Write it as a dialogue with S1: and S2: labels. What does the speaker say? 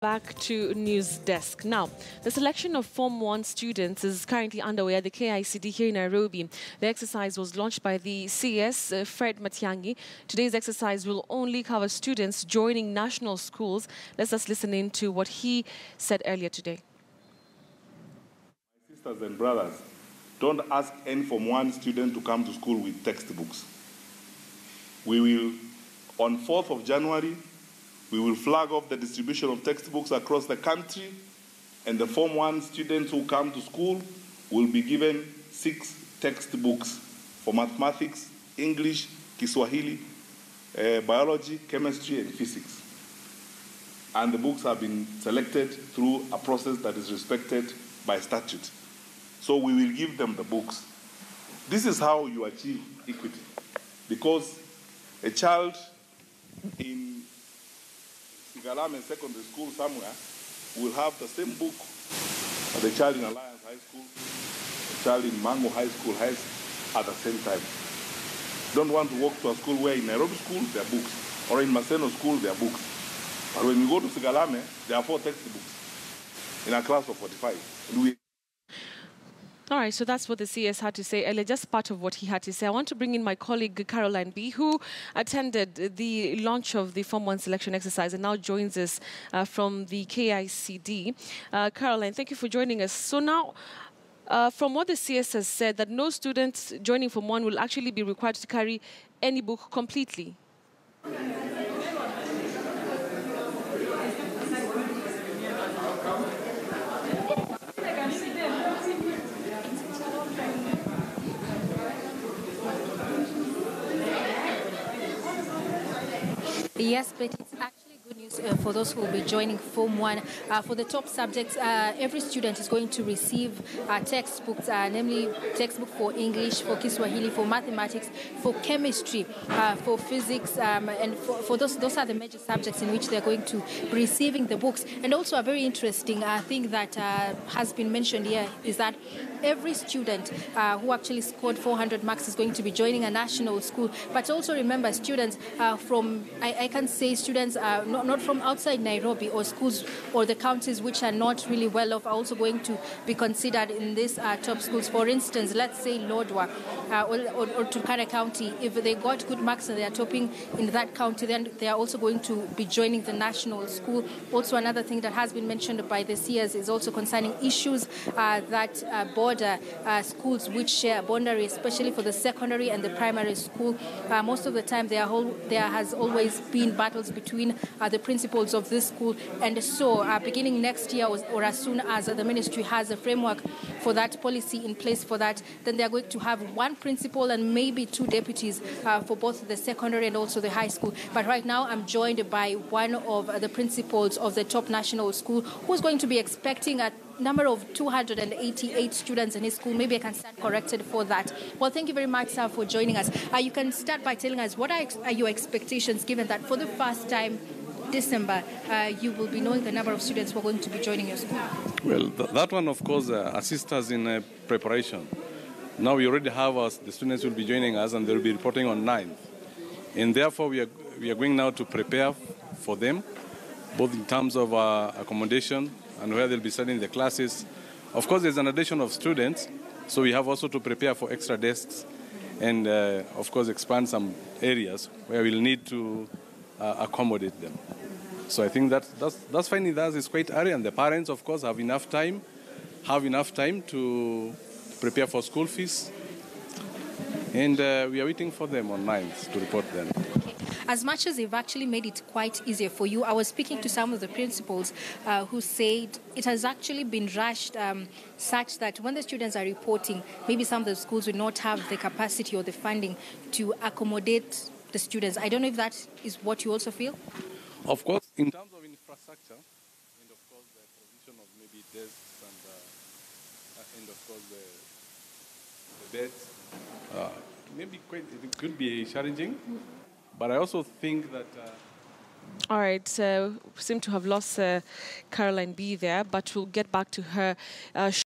S1: Back to News Desk. Now, the selection of Form 1 students is currently underway at the KICD here in Nairobi. The exercise was launched by the CS, Fred Matiang'i. Today's exercise will only cover students joining national schools. Let's just listen in to what he said earlier today.
S2: My sisters and brothers, don't ask any Form 1 student to come to school with textbooks. We will, on 4th of January, we will flag off the distribution of textbooks across the country, and the Form 1 students who come to school will be given 6 textbooks for mathematics, English, Kiswahili, biology, chemistry, and physics. And the books have been selected through a process that is respected by statute. So we will give them the books. This is how you achieve equity, because a child in Sigalame Secondary School somewhere will have the same book as the child in Alliance High School, the child in Mango High School has at the same time. Don't want to walk to a school where in Nairobi School there are books, or in Maseno School there are books. But when you go to Sigalame, there are 4 textbooks in a class of 45. And
S1: all right, so that's what the CS had to say earlier, just part of what he had to say. I want to bring in my colleague, Caroline B., who attended the launch of the Form 1 selection exercise and now joins us from the KICD. Caroline, thank you for joining us. So now, from what the CS has said, that no students joining Form 1 will actually be required to carry any book completely.
S3: Yes, but it's actually good news for those who will be joining Form 1. For the top subjects, every student is going to receive textbooks, namely textbook for English, for Kiswahili, for mathematics, for chemistry, for physics, and for those are the major subjects in which they're going to be receiving the books. And also a very interesting thing that has been mentioned here is that every student who actually scored 400 marks is going to be joining a national school. But also remember, students from, I can say students not from outside Nairobi, or schools or the counties which are not really well off, are also going to be considered in these top schools. For instance, let's say Lodwar or Turkana County, if they got good marks and they are topping in that county, then they are also going to be joining the national school. Also, another thing that has been mentioned by the CS is also concerning issues that border schools which share a boundary, especially for the secondary and the primary school. Most of the time there has always been battles between the principals of this school, and so beginning next year or as soon as the ministry has a framework for that policy in place for that, then they are going to have 1 principal and maybe 2 deputies for both the secondary and also the high school. But right now I'm joined by one of the principals of the top national school, who's going to be expecting a number of 288 students in his school. Maybe I can stand corrected for that. Well, thank you very much, sir, for joining us. You can start by telling us what are your expectations, given that for the first time December, you will be knowing the number of students who are going to be joining your school.
S4: Well, that one, of course, assists us in preparation. Now we already have the students will be joining us, and they'll be reporting on 9th. And therefore, we are going now to prepare for them, both in terms of accommodation and where they'll be studying the classes. Of course, there's an addition of students, so we have also to prepare for extra desks and, of course, expand some areas where we'll need to accommodate them. So I think that's finding that is quite early, and the parents, of course, have enough time to prepare for school fees, and we are waiting for them on 9th to report them.
S3: As much as they've actually made it quite easier for you, I was speaking to some of the principals who said it has actually been rushed such that when the students are reporting, maybe some of the schools will not have the capacity or the funding to accommodate the students. I don't know if that is what you also feel?
S4: Of course, in terms of infrastructure, and of course the provision of maybe desks and of course the beds, maybe it could be challenging. But I also think that...
S1: All right, seem to have lost Caroline B there, but we'll get back to her